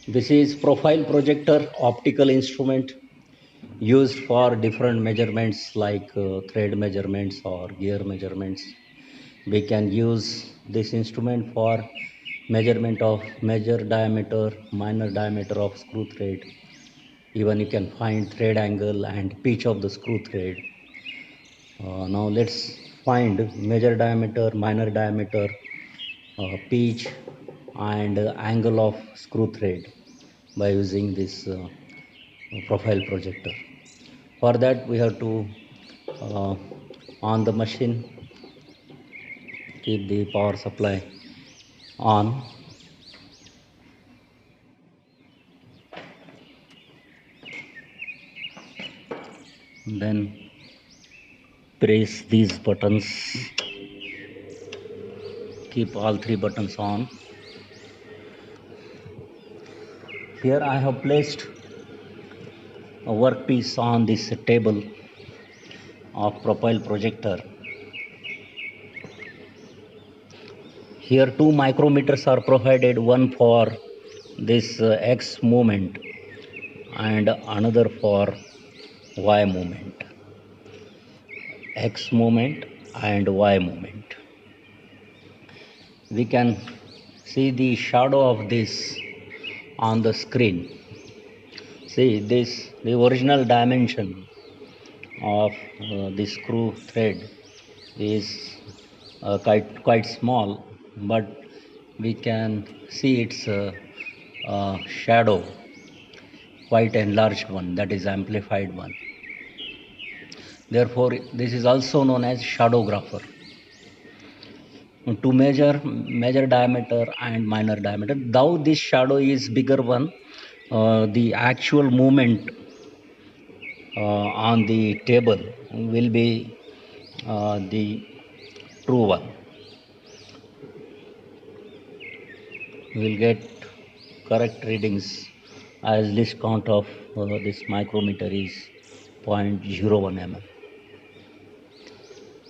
This is profile projector optical instrument used for different measurements like thread measurements or gear measurements. We can use this instrument for measurement of major diameter, minor diameter of screw thread. Even you can find thread angle and pitch of the screw thread. Now let's find major diameter, minor diameter, pitch and angle of screw thread by using this profile projector. For that we have to uh, on the machine, keep the power supply on, then press these buttons, keep all three buttons on. Here I have placed a workpiece on this table of profile projector. Here two micrometers are provided, one for this X movement and another for Y movement. X movement and Y movement. We can see the shadow of this on the screen. See this, the original dimension of the screw thread is quite small, but we can see its shadow, quite enlarged one, that is amplified one. Therefore this is also known as shadowgrapher. To measure major diameter and minor diameter, though this shadow is bigger one, the actual movement on the table will be the true one. We will get correct readings as this count of this micrometer is 0.01 mm.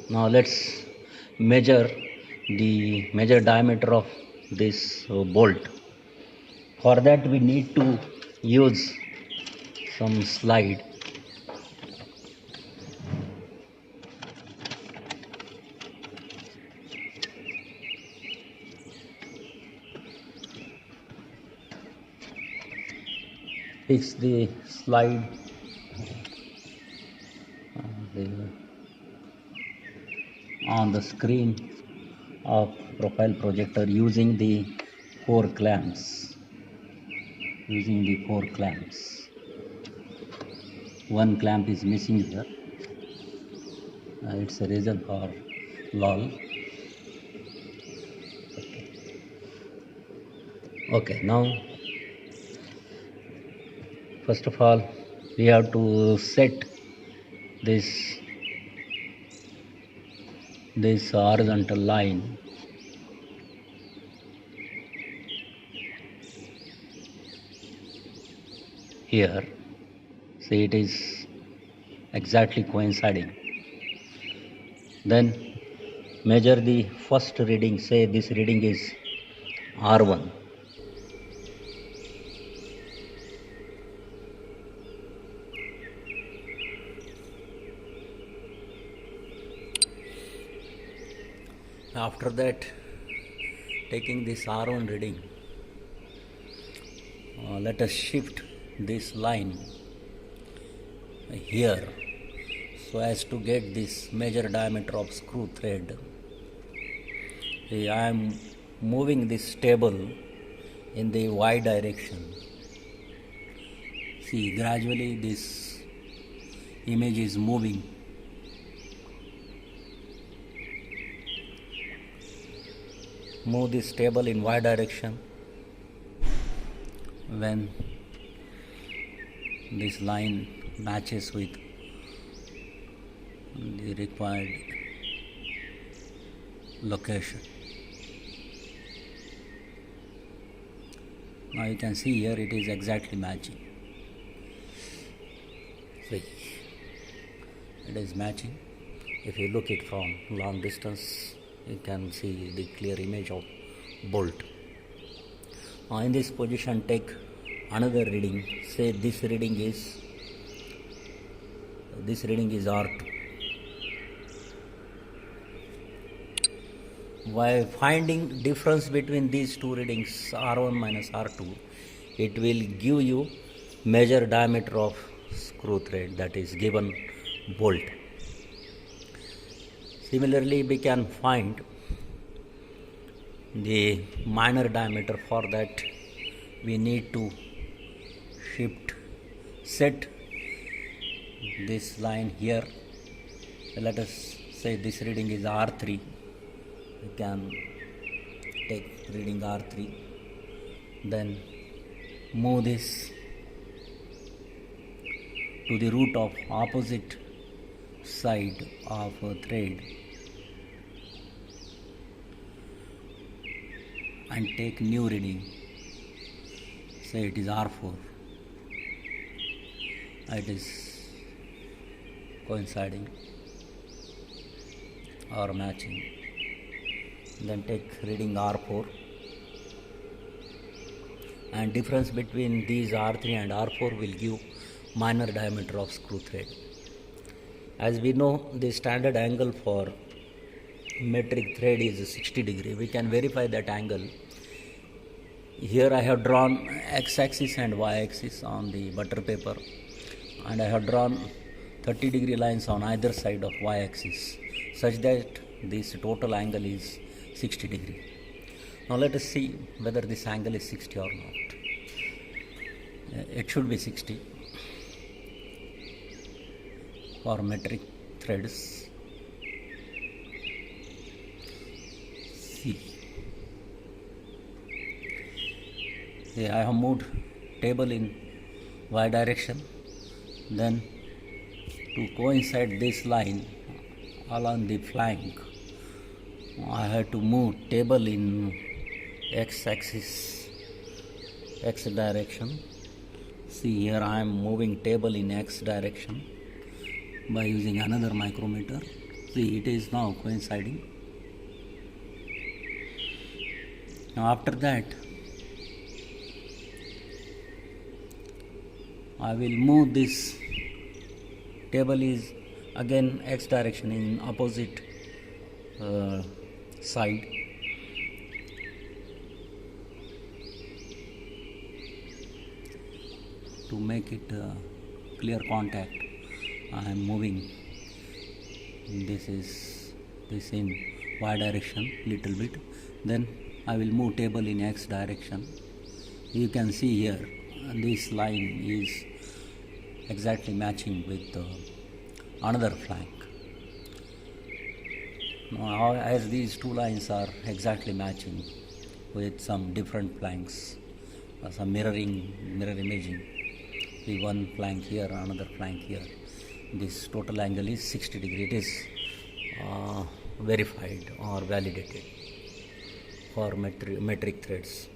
Now let's measure the major diameter of this bolt. For that we need to use some slide. Fix the slide on the screen of profile projector using the four clamps. One clamp is missing here. It's a reason for lol. Okay, now first of all we have to set this horizontal line here. See, it is exactly coinciding. Then measure the first reading. Say this reading is R1. After that, taking this R1 reading, let us shift this line here so as to get this major diameter of screw thread. I am moving this table in the Y direction. See, gradually this image is moving. Move this table in Y direction when this line matches with the required location. Now you can see here it is exactly matching. See, it is matching. If you look it from long distance, you can see the clear image of bolt. In this position, take another reading. Say this reading is R2. By finding difference between these two readings, R1 minus R2, it will give you measure diameter of screw thread, that is given bolt. Similarly, we can find the minor diameter. For that, we need to set this line here. Let us say this reading is R3. We can take reading R3, then move this to the root of opposite side of a thread and take new reading. Say it is R4. It is coinciding or matching. Then take reading R4, and difference between these R3 and R4 will give minor diameter of screw thread. As we know, the standard angle for metric thread is 60 degree. We can verify that angle. Here I have drawn x-axis and y-axis on the butter paper, and I have drawn 30 degree lines on either side of y-axis, such that this total angle is 60 degree. Now let us see whether this angle is 60 or not. It should be 60 for metric threads. See, here I have moved table in y direction, then to coincide this line along the flank, I have to move table in x-axis, x direction. See, here I am moving table in x direction by using another micrometer. See, it is now coinciding. Now after that, I will move this table is again x direction in opposite side. To make it clear contact, I am moving this in y direction little bit. Then I will move table in x direction. You can see here this line is exactly matching with another flank. Now, as these two lines are exactly matching with some different flanks, some mirror imaging, the one flank here, another flank here, this total angle is 60 degree. It is verified or validated for metric threads.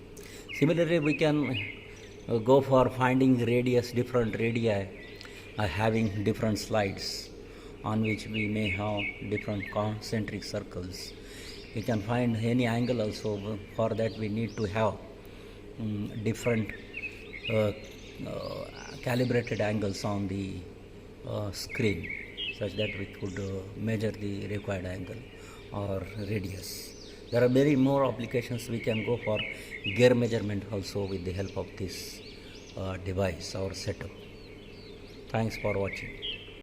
Similarly, we can go for finding different radii having different slides on which we may have different concentric circles. We can find any angle also. For that, we need to have different calibrated angles on the screen, such that we could measure the required angle or radius. There are many more applications. We can go for gear measurement also with the help of this device or setup. Thanks for watching.